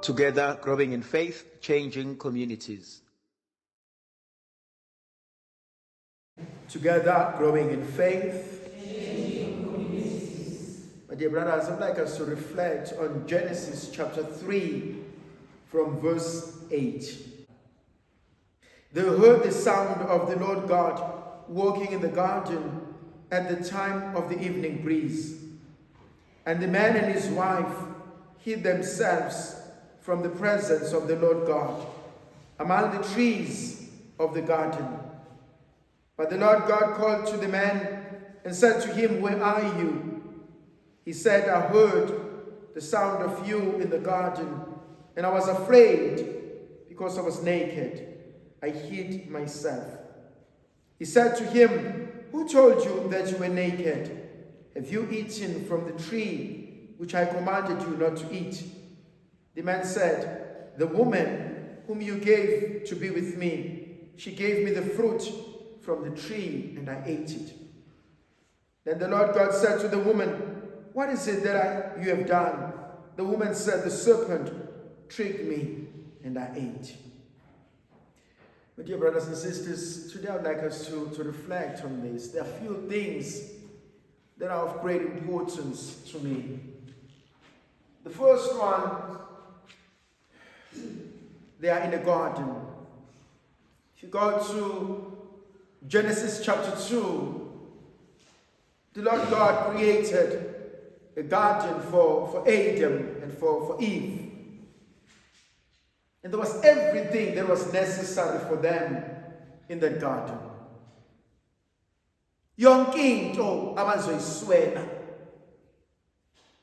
Together, growing in faith, changing communities. Together, growing in faith, changing communities. My dear brothers, I'd like us to reflect on Genesis chapter 3 from verse 8. They heard the sound of the Lord God walking in the garden at the time of the evening breeze. And the man and his wife hid themselves from the presence of the Lord God among the trees of the garden. But the Lord God called to the man and said to him, "Where are you?" He said, "I heard the sound of you in the garden, and I was afraid because I was naked. I hid myself." He said to him, "Who told you that you were naked? Have you eaten from the tree which I commanded you not to eat?" The man said, "The woman whom you gave to be with me, she gave me the fruit from the tree, and I ate it." Then the Lord God said to the woman, "What is it that you have done?" The woman said, "The serpent tricked me, and I ate." My dear brothers and sisters, today I would like us to reflect on this. There are a few things that are of great importance to me. The first one, they are in a garden. If you go to Genesis chapter 2, the Lord God created a garden for Adam and for Eve. And there was everything that was necessary for them in that garden. Yonke into abazoyiswela,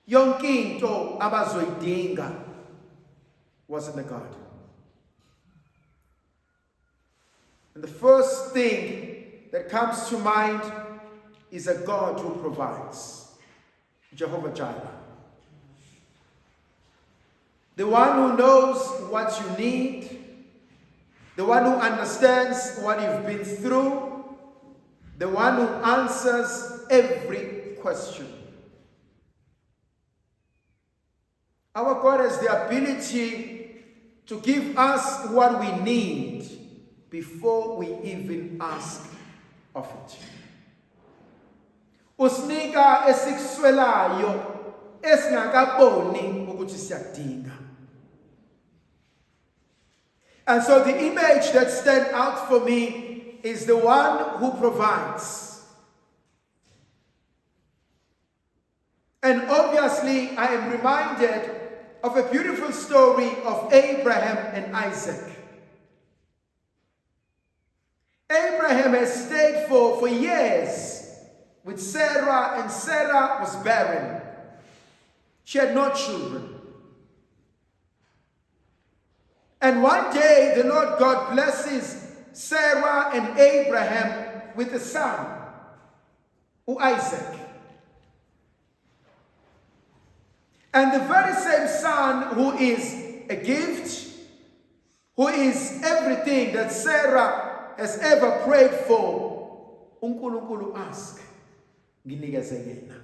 yonke into abazoyidinga was in the garden. And the first thing that comes to mind is a God who provides, Jehovah Jireh. The one who knows what you need, the one who understands what you've been through, the one who answers every question. Our God has the ability to give us what we need before we even ask of it. Usinika esikuswelayo esingakaboni ukuthi siyadinga. And so the image that stands out for me is the one who provides. And obviously, I am reminded of a beautiful story of Abraham and Isaac. Abraham has stayed for years with Sarah, and Sarah was barren. She had no children. And one day, the Lord God blesses Sarah and Abraham with a son, Isaac. And the very same son who is a gift, who is everything that Sarah has ever prayed for, uNkulunkulu ask, nginikeze yena.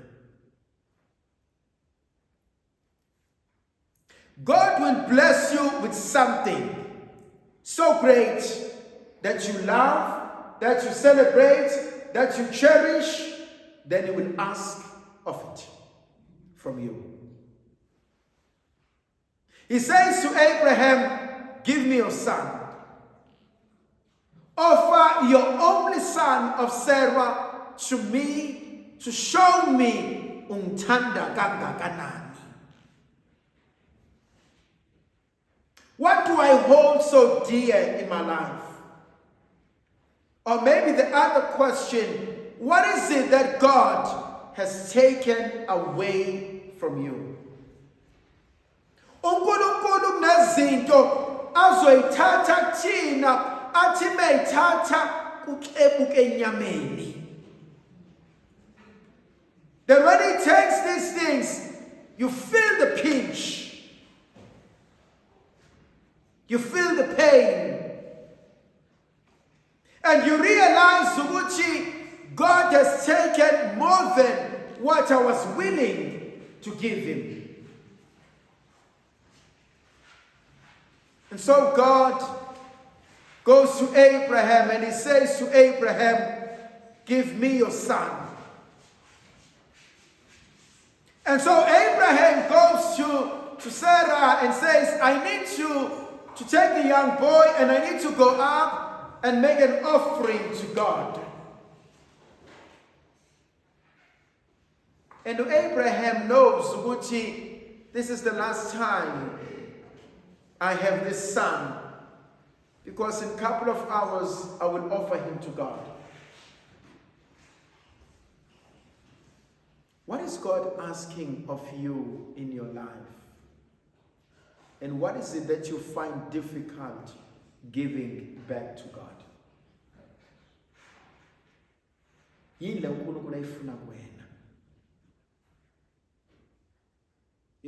God will bless you with something so great that you love, that you celebrate, that you cherish, then He will ask of it from you. He says to Abraham, "Give me your son. Offer your only son of Sarah to me to show me ungithanda kangakanani. What do I hold so dear in my life?" Or maybe the other question, what is it that God has taken away from you? uNkulunkulu kunezinto azoyithatha kuthina athi meyithatha kukebuke enyameni. Then when He takes these things, you feel the pinch. You feel the pain. And you realize that God has taken more than what I was willing to give Him. And so God goes to Abraham and he says to Abraham, give me your son. And so Abraham goes to Sarah and says, I need you to take the young boy and I need to go up and make an offering to God. And Abraham knows, Uguti, this is the last time I have this son, because in a couple of hours I will offer him to God. What is God asking of you in your life? And what is it that you find difficult giving back to God? You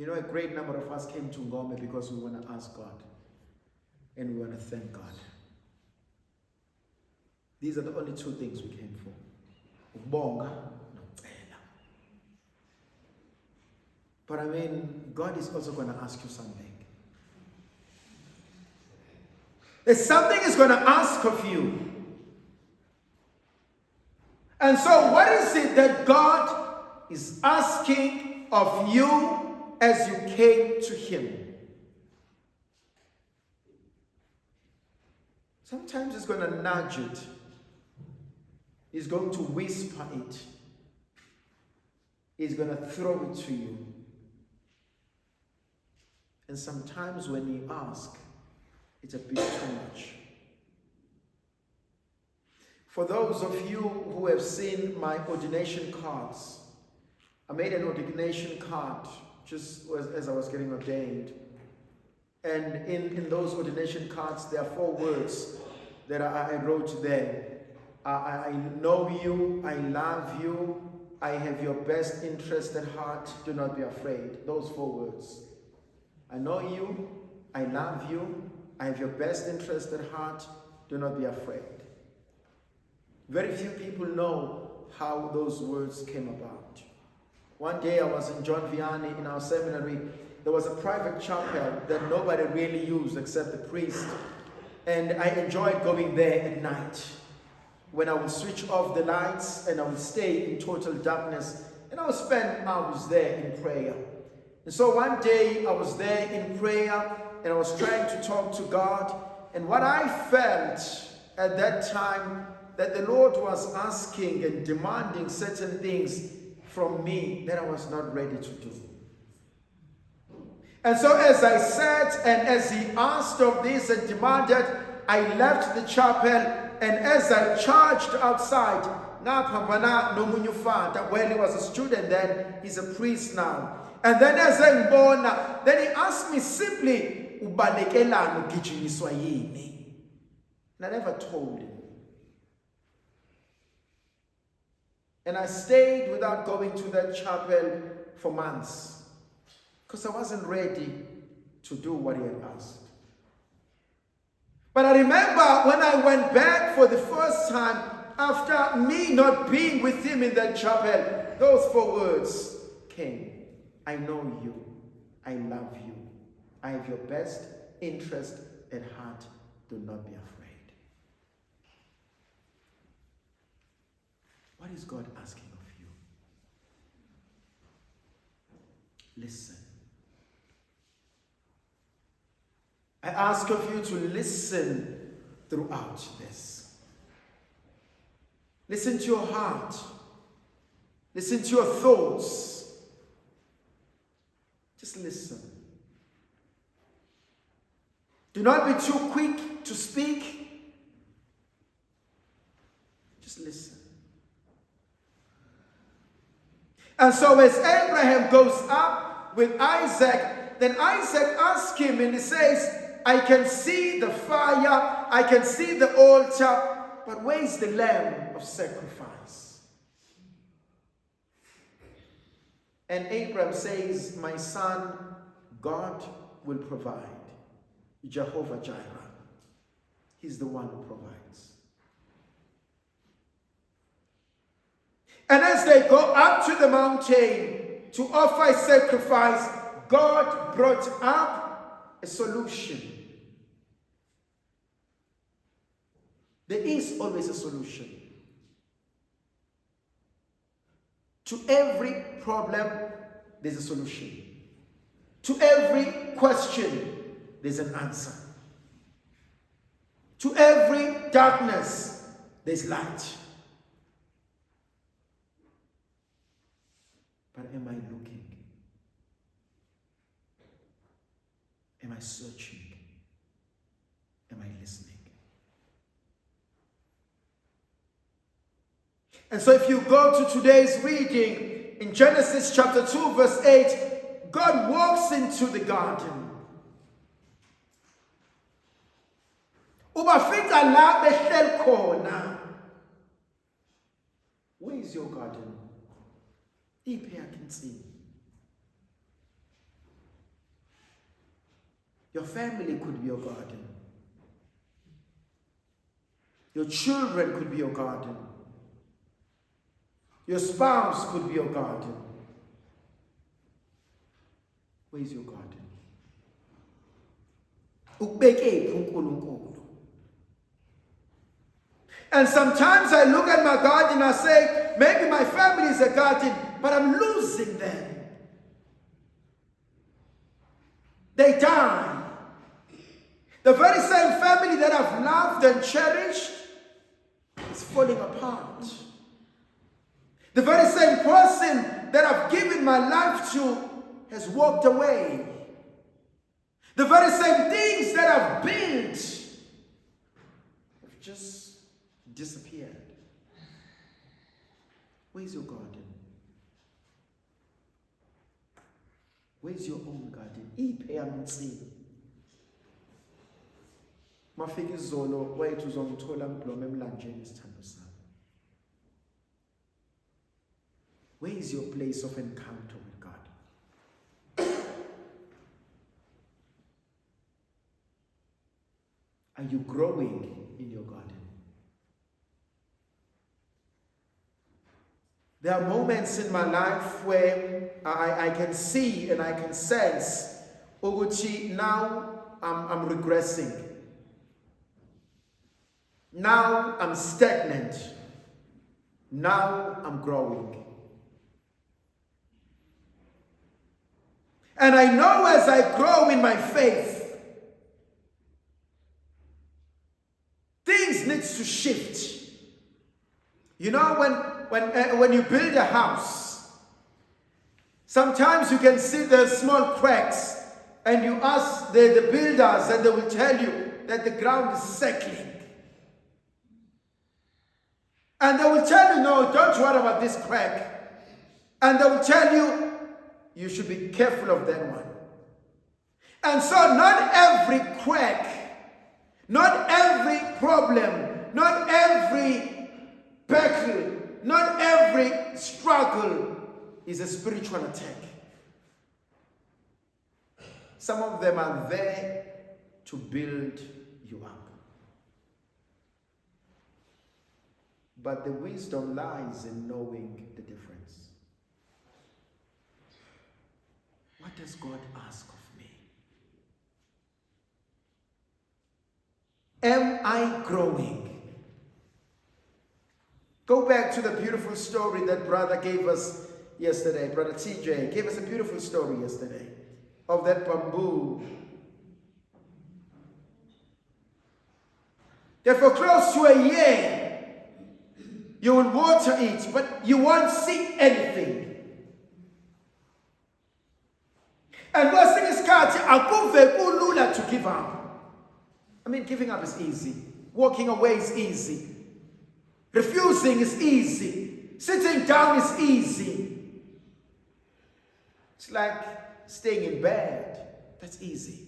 know, a great number of us came to Ngcobo because we want to ask God and we want to thank God. These are the only two things we came for. Ukubonga nokucela. But I mean, God is also going to ask you something. There's something He's going to ask of you. And so what is it that God is asking of you as you came to Him? Sometimes He's going to nudge it. He's going to whisper it. He's going to throw it to you. And sometimes when you ask, it's a bit too much. For those of you who have seen my ordination cards, I made an ordination card just as I was getting ordained. And in those ordination cards, there are 4 words that I wrote there. I know you, I love you, I have your best interest at heart, do not be afraid. Those 4 words. I know you, I love you, I have your best interest at heart, do not be afraid. Very few people know how those words came about. One day I was in John Vianney in our seminary. There was a private chapel that nobody really used except the priest. And I enjoyed going there at night when I would switch off the lights and I would stay in total darkness and I would spend hours there in prayer. And so one day I was there in prayer and I was trying to talk to God. And what I felt at that time, that the Lord was asking and demanding certain things from me that I was not ready to do. And so as I sat and as He asked of this and demanded, I left the chapel, and as I charged outside, well, he was a student then, he's a priest now. And then as I born, then he asked me simply, and I never told him. And I stayed without going to that chapel for months because I wasn't ready to do what he had asked. But I remember when I went back for the first time after me not being with him in that chapel, those 4 words came. I know you. I love you. I have your best interest at heart. Do not be afraid. What is God asking of you? Listen. I ask of you to listen throughout this. Listen to your heart. Listen to your thoughts. Just listen. Do not be too quick to speak. Just listen. And so as Abraham goes up with Isaac, then Isaac asks him and he says, I can see the fire, I can see the altar, but where is the lamb of sacrifice? And Abraham says, my son, God will provide. Jehovah Jireh. He's the one who provides. And as they go up to the mountain to offer a sacrifice, God brought up a solution. There is always a solution. To every problem, there's a solution. To every question, there's an answer. To every darkness, there's light. But am I looking? Am I searching? Am I listening? And so if you go to today's reading, in Genesis chapter 2 verse 8, God walks into the garden. Ubafika la behleli khona. Where is your garden? Iphi yakhe insimi? Your family could be your garden. Your children could be your garden. Your spouse could be your garden. Where is your garden? Ukubekephi uNkulunkulu? And sometimes I look at my garden and I say, maybe my family is a garden, but I'm losing them. They die. The very same family that I've loved and cherished is falling apart. The very same person that I've given my life to has walked away. The very same things that I've built have just disappeared. Where's your garden? Where's your own garden? Iphi yami insimi? Mafika izolo wethu uzongithola ngibloma emlanjeni isithando sami. Where is your place of encounter with God? Are you growing in your garden? There are moments in my life where I can see and I can sense, Oguchi, now I'm regressing. Now I'm stagnant. Now I'm growing. And I know as I grow in my faith, things need to shift. You know, when you build a house, sometimes you can see the small cracks, and you ask the builders, and they will tell you that the ground is settling. And they will tell you, no, don't worry about this crack. And they will tell you, you should be careful of that one. And so not every crack, not every problem, not every battle, not every struggle is a spiritual attack. Some of them are there to build you up. But the wisdom lies in knowing the difference. What does God ask of me? Am I growing? Go back to the beautiful story that brother gave us yesterday. Brother TJ gave us a beautiful story yesterday of that bamboo. That for close to a year, you will water it, but you won't see anything. And kwesinye isikhathi akuve kulula to give up. I mean, giving up is easy. Walking away is easy. Refusing is easy. Sitting down is easy. It's like staying in bed. That's easy.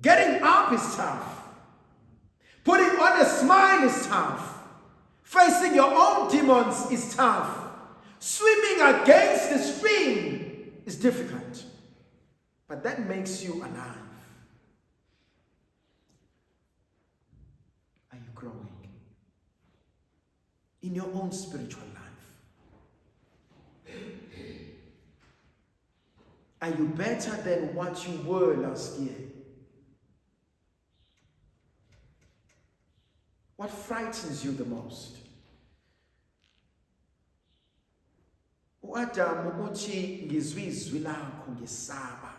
Getting up is tough. Putting on a smile is tough. Facing your own demons is tough. Swimming against the stream is difficult. But that makes you alive. Are you growing in your own spiritual life? Are you better than what you were last year? frightens you the most? U-Adam uthi ngizwe izwi lakho ngesaba.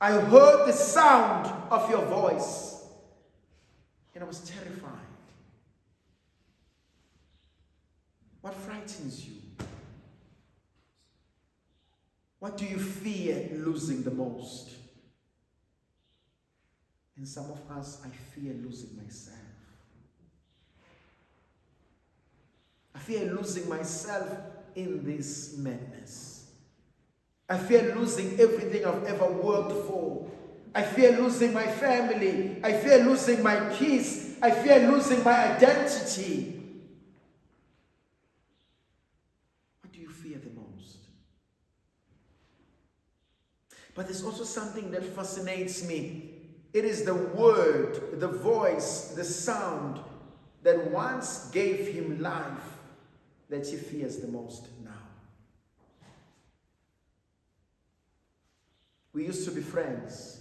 I heard the sound of your voice and I was terrified. What frightens you? What do you fear losing the most? And some of us, I fear losing myself. I fear losing myself in this madness. I fear losing everything I've ever worked for. I fear losing my family. I fear losing my peace. I fear losing my identity. What do you fear the most? But there's also something that fascinates me. It is the word, the voice, the sound that once gave him life that he fears the most now. We used to be friends.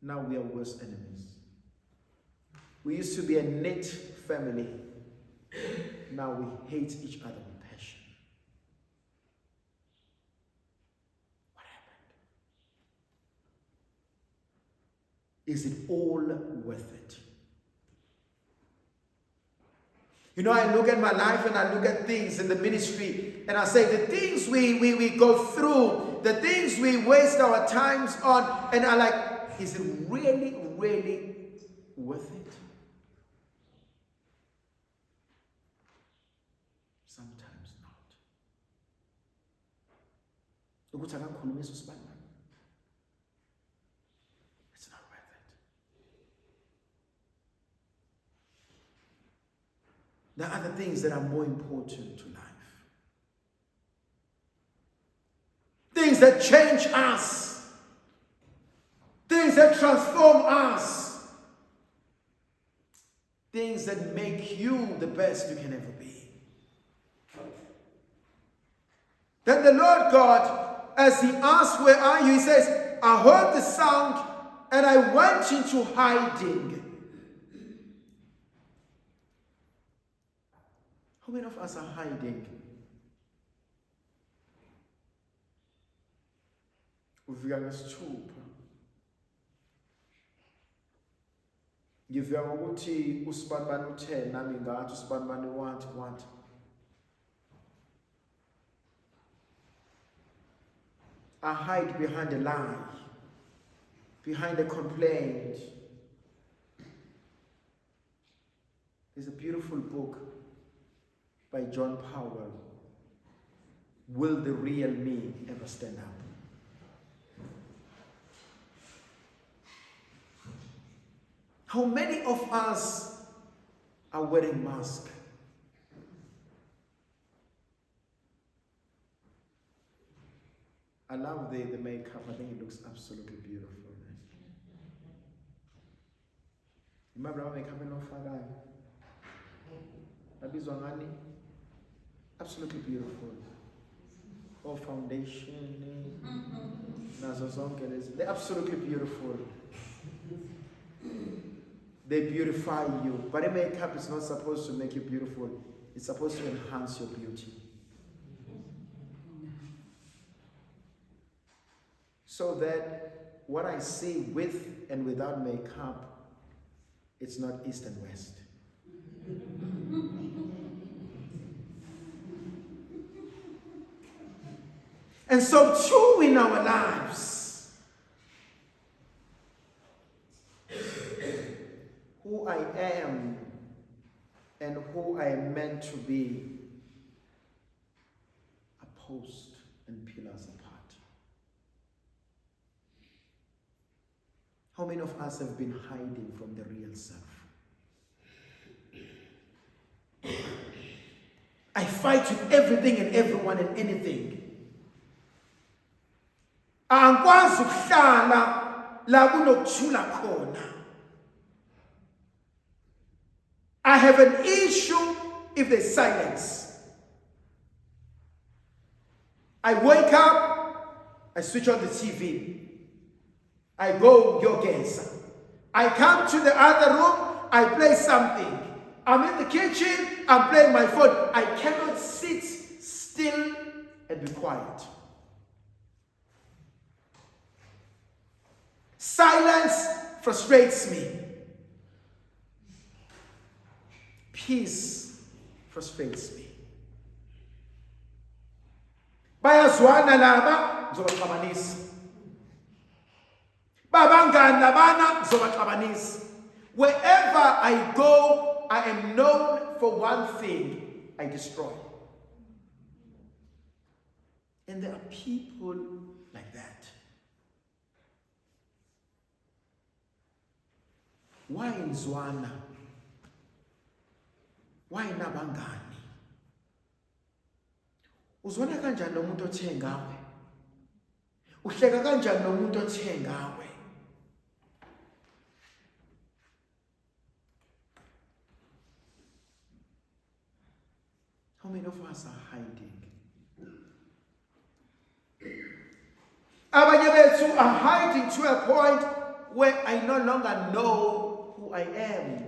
Now we are worse enemies. We used to be a knit family. Now we hate each other with passion. What happened? Is it all worth it? You know, I look at my life and I look at things in the ministry and I say the things we go through, the things we waste our times on, and I like, is it really, really worth it? Sometimes not. It's not worth it. There are other things that are more important to life. Things that change us. Things that transform us. Things that make you the best you can ever be. Then the Lord God, as he asked, where are you? He says, I heard the sound and I went into hiding. How many of us are hiding? Uvika ngesithupha. Ngivika ngokuthi usibanibani uthe nami ngathi usibanibani wathi. I hide behind a lie, behind a complaint. There's a beautiful book by John Powell, Will the Real Me Ever Stand Up? How many of us are wearing masks? I love the makeup. I think it looks absolutely beautiful. Remember makeup no fire. Absolutely beautiful. All foundation. They're absolutely beautiful. They beautify you. But a makeup is not supposed to make you beautiful. It's supposed to enhance your beauty. So that what I see with and without makeup, it's not east and west. And so too in our lives, who I am and who I am meant to be are posts and pillars apart. How many of us have been hiding from the real self? I fight with everything and everyone and anything. Angikwazi ukuhlala la kunokuthula khona. I have an issue if there's silence. I wake up, I switch on the TV. I go yogeza. I come to the other room, I play something. I'm in the kitchen, I'm playing my phone. I cannot sit still and be quiet. Silence frustrates me. Peace frustrates me. Bayazwana laba ngizobaxabanisa. Babangani labana ngizobaxabanisa. Wherever I go, I am known for one thing: I destroy. And there are people like that. Why in Zwana? Why nabangani? Uzwana kanjani nomuntu othe ngawe? Uhleka kanjani nomuntu othe ngawe? How many of us are hiding? Abanye bethu are hiding to a point where I no longer know who I am.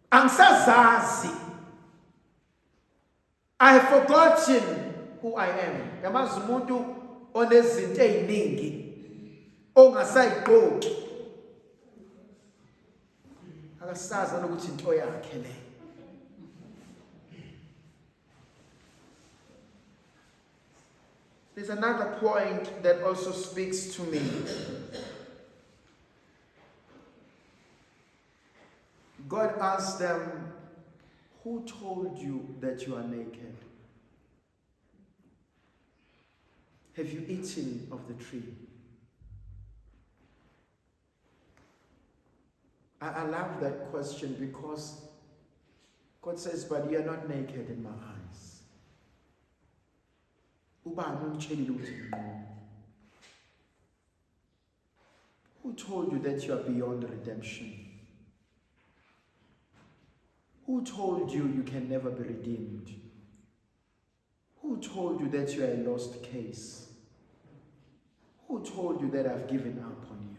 Angisazazi. I have forgotten who I am. Yamazi umuntu onezinto eziningi ongasayigqoki. Akasazi ukuthi into yakhe le. There's another point that also speaks to me. God asked them, who told you that you are naked? Have you eaten of the tree? I love that question because God says, but you are not naked in my eyes. Who told you that you are beyond redemption? Who told you you can never be redeemed? Who told you that you are a lost case? Who told you that I've given up on you?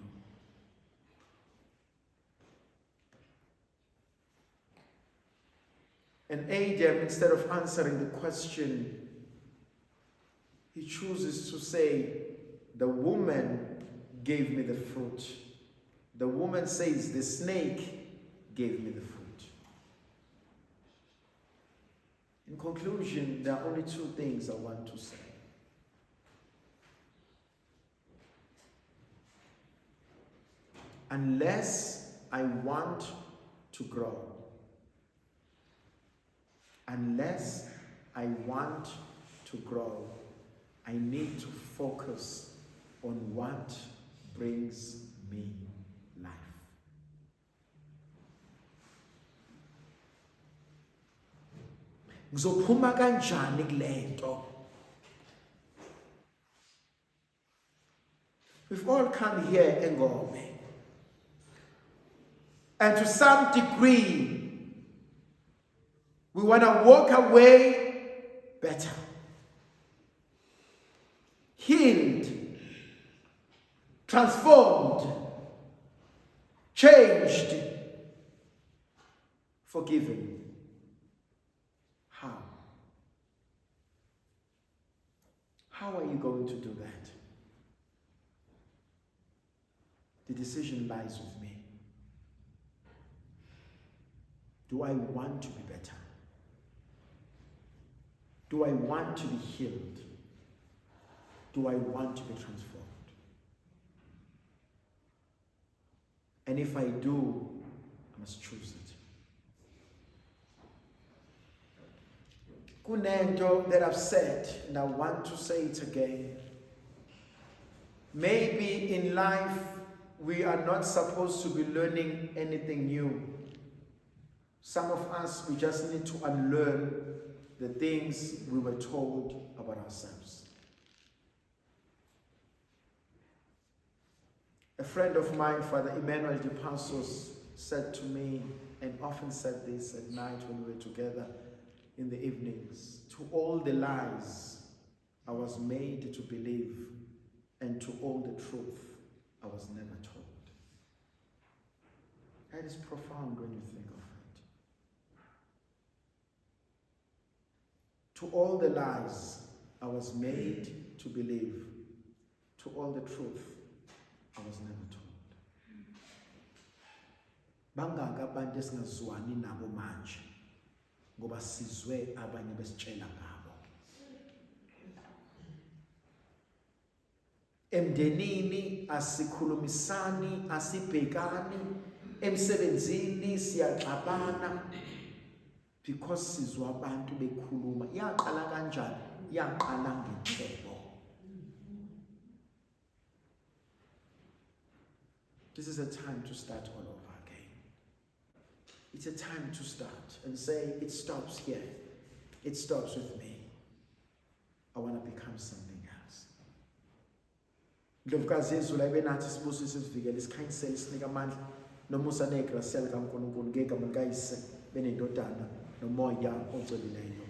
And Adam, instead of answering the question, he chooses to say, the woman gave me the fruit. The woman says, the snake gave me the fruit. In conclusion, there are only two things I want to say. Unless I want to grow, unless I want to grow, I need to focus on what brings me life. Ngizophuma kanjani kulento? We've all come here Ngcobo. And to some degree, we want to walk away better. Healed, transformed, changed, forgiven. How? How are you going to do that? The decision lies with me. Do I want to be better? Do I want to be healed? Do I want to be transformed? And if I do, I must choose it. Kunento that I've said, and I want to say it again. Maybe in life, we are not supposed to be learning anything new. Some of us, we just need to unlearn the things we were told about ourselves. A friend of mine, Father Emmanuel de Passos, said to me, and often said this at night when we were together in the evenings, to all the lies I was made to believe and to all the truth I was never told. That is profound when you think of it. To all the lies I was made to believe, to all the truth I was never told. Bangaka abantu esingazwani nabo manje ngoba sizwe abanye besitshela ngabo. Emdenini asikhulumisani, asibhekani, emsebenzini siyaxabana because sizwa abantu bekhuluma. Yaqala kanjani? Yaqala ngeNcebo. This is a time to start all over again. It's a time to start and say, it stops here. It stops with me. I want to become something else. Ndlovukazi yezulu ayibenathi sibusise sivikele isikhanyisele sinika amandla nomusa negrasel kaNkulunkulu ngegama likayise benendodana nomoya ocwebileyo.